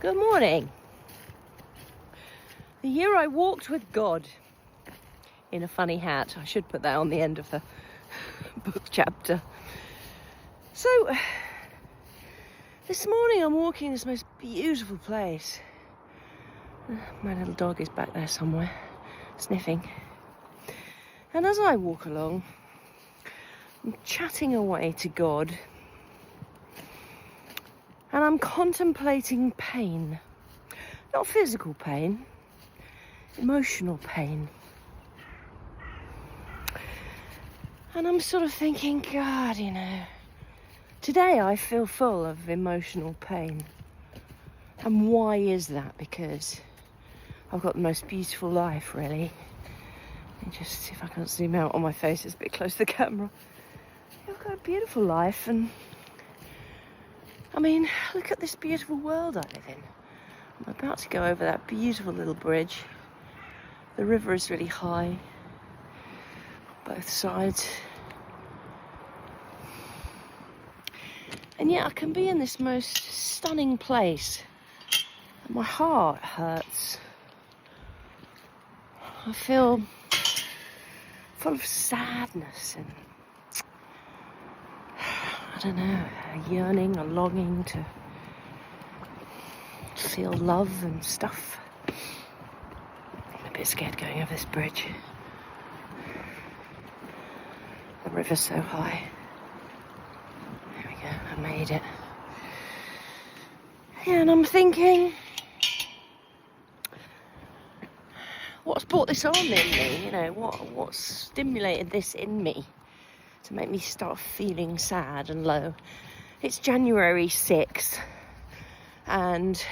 Good morning. The year I walked with God in a funny hat. I should put that on the end of the book chapter. So, this morning I'm walking this most beautiful place. My little dog is back there somewhere, sniffing. And as I walk along, I'm chatting away to God. And I'm contemplating pain. Not physical pain, emotional pain. And I'm sort of thinking, God, today I feel full of emotional pain. And why is that? Because I've got the most beautiful life, really. Let me just see if I can zoom out on my face. It's a bit close to the camera. I've got a beautiful life, and look at this beautiful world I live in. I'm about to go over that beautiful little bridge. The river is really high on both sides. And yet I can be in this most stunning place. And my heart hurts. I feel full of sadness and I don't know, a yearning, a longing to feel love and stuff. I'm a bit scared going over this bridge. The river's so high. There we go, I made it. Yeah, and I'm thinking, what's brought this on in me? What's stimulated this in me to make me start feeling sad and low? It's January 6th, and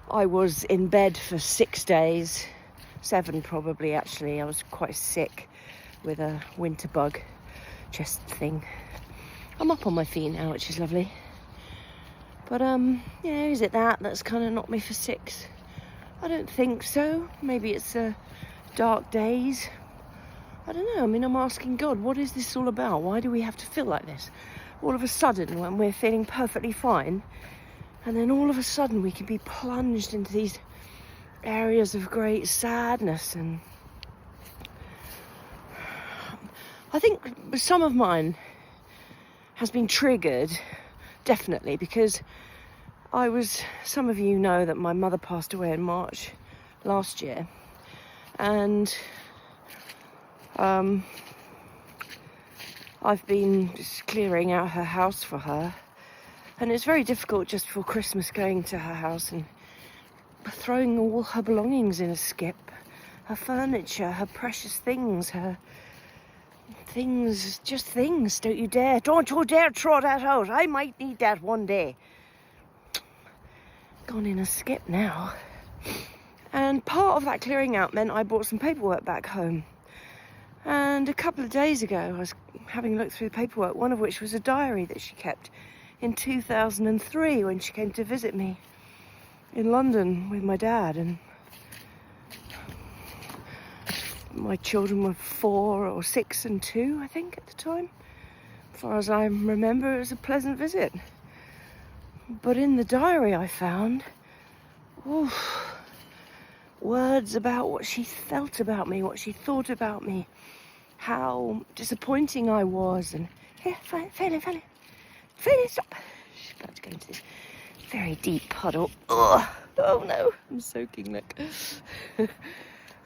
I was in bed for 6 days, 7 probably actually. I was quite sick with a winter bug chest thing. I'm up on my feet now, which is lovely. But is it that's kind of knocked me for 6? I don't think so. Maybe it's dark days. I don't know. I'm asking God, what is this all about? Why do we have to feel like this? All of a sudden, when we're feeling perfectly fine, and then all of a sudden we can be plunged into these areas of great sadness. And I think some of mine has been triggered, definitely, because some of you know that my mother passed away in March last year, and I've been just clearing out her house for her, and it's very difficult just before Christmas going to her house and throwing all her belongings in a skip, her furniture, her precious things, her things, just things. Don't you dare throw that out. I might need that one day. Gone in a skip now. And part of that clearing out meant I brought some paperwork back home. And a couple of days ago, I was having a look through the paperwork, one of which was a diary that she kept in 2003 when she came to visit me in London with my dad. And my children were 4 or 6 and 2, I think, at the time. As far as I remember, it was a pleasant visit. But in the diary I found, words about what she felt about me, what she thought about me, how disappointing I was. And here, Fanny, stop. She's about to go into this very deep puddle. Oh no, I'm soaking, look.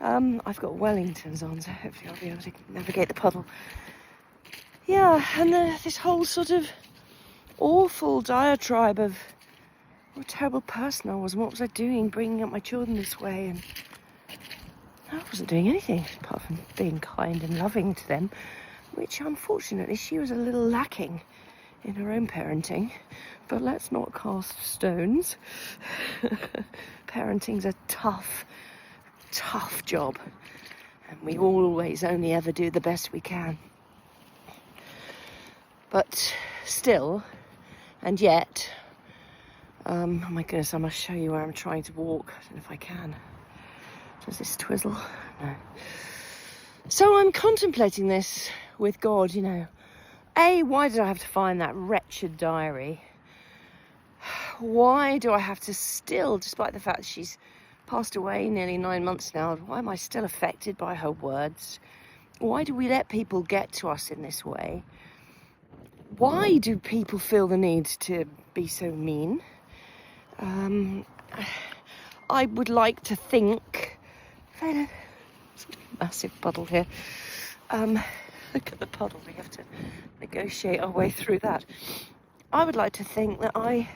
I've got Wellingtons on, so hopefully I'll be able to navigate the puddle. Yeah, and this whole sort of awful diatribe of what a terrible person I was and what was I doing bringing up my children this way. And I wasn't doing anything apart from being kind and loving to them, which unfortunately she was a little lacking in her own parenting. But let's not cast stones. Parenting's a tough job, and we always only ever do the best we can. But still, and yet, oh my goodness, I must show you where I'm trying to walk. I don't know if I can. Does this twizzle? No. So I'm contemplating this with God, why did I have to find that wretched diary? why do I have to still, despite the fact that she's passed away nearly 9 months now, why am I still affected by her words? Why do we let people get to us in this way? Why do people feel the need to be so mean? I would like to think... Massive puddle here. Look at the puddle. We have to negotiate our way through that. I would like to think that I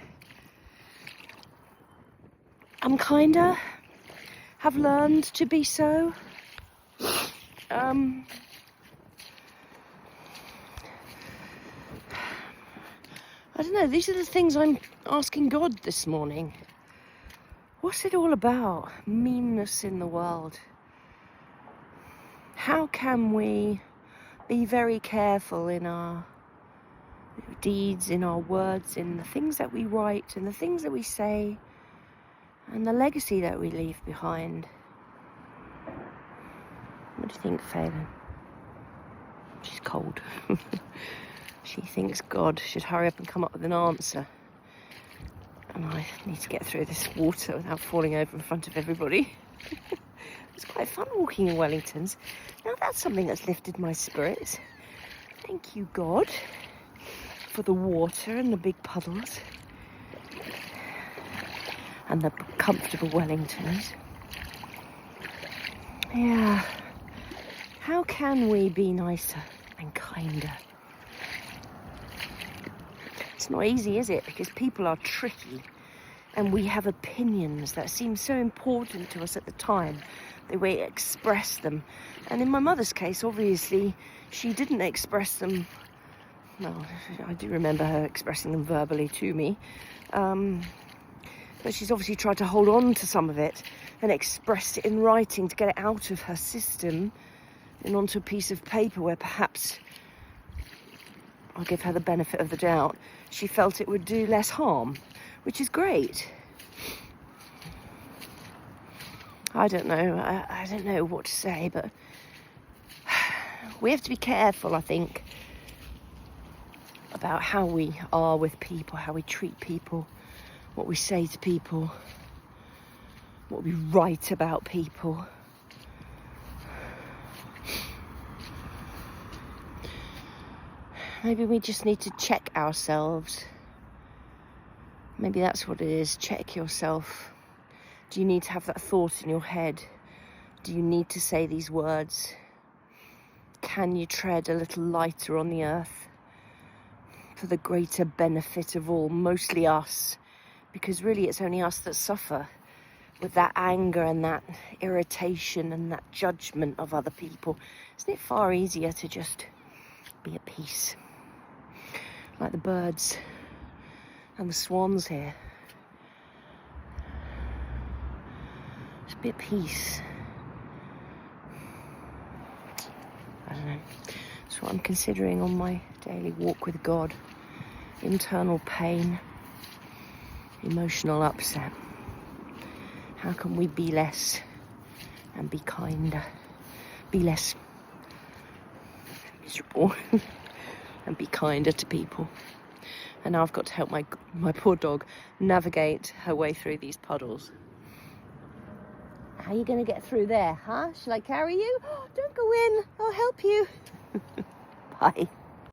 am kinder, have learned to be so. I don't know, these are the things I'm asking God this morning. What's it all about? Meanness in the world. How can we be very careful in our deeds, in our words, in the things that we write, and the things that we say, and the legacy that we leave behind? What do you think, Phelan? She's cold. She thinks God should hurry up and come up with an answer. And I need to get through this water without falling over in front of everybody. It's quite fun walking in Wellingtons. Now that's something that's lifted my spirits. Thank you, God, for the water and the big puddles. And the comfortable Wellingtons. Yeah. How can we be nicer and kinder? It's not easy, is it? Because people are tricky and we have opinions that seem so important to us at the time, the way we express them. And in my mother's case, obviously, she didn't express them. Well, I do remember her expressing them verbally to me. But she's obviously tried to hold on to some of it and express it in writing to get it out of her system and onto a piece of paper where perhaps, I'll give her the benefit of the doubt, she felt it would do less harm, which is great. I don't know. I don't know what to say, but we have to be careful, I think, about how we are with people, how we treat people, what we say to people, what we write about people. Maybe we just need to check ourselves. Maybe that's what it is. Check yourself. Do you need to have that thought in your head? Do you need to say these words? Can you tread a little lighter on the earth for the greater benefit of all, mostly us? Because really it's only us that suffer with that anger and that irritation and that judgment of other people. Isn't it far easier to just be at peace? Like the birds and the swans here. Just be at peace. I don't know. That's what I'm considering on my daily walk with God. Internal pain, emotional upset. How can we be less and be kinder? Be less miserable and be kinder to people. And now I've got to help my poor dog navigate her way through these puddles. How are you going to get through there, huh? Shall I carry you? Oh, don't go in. I'll help you. Bye.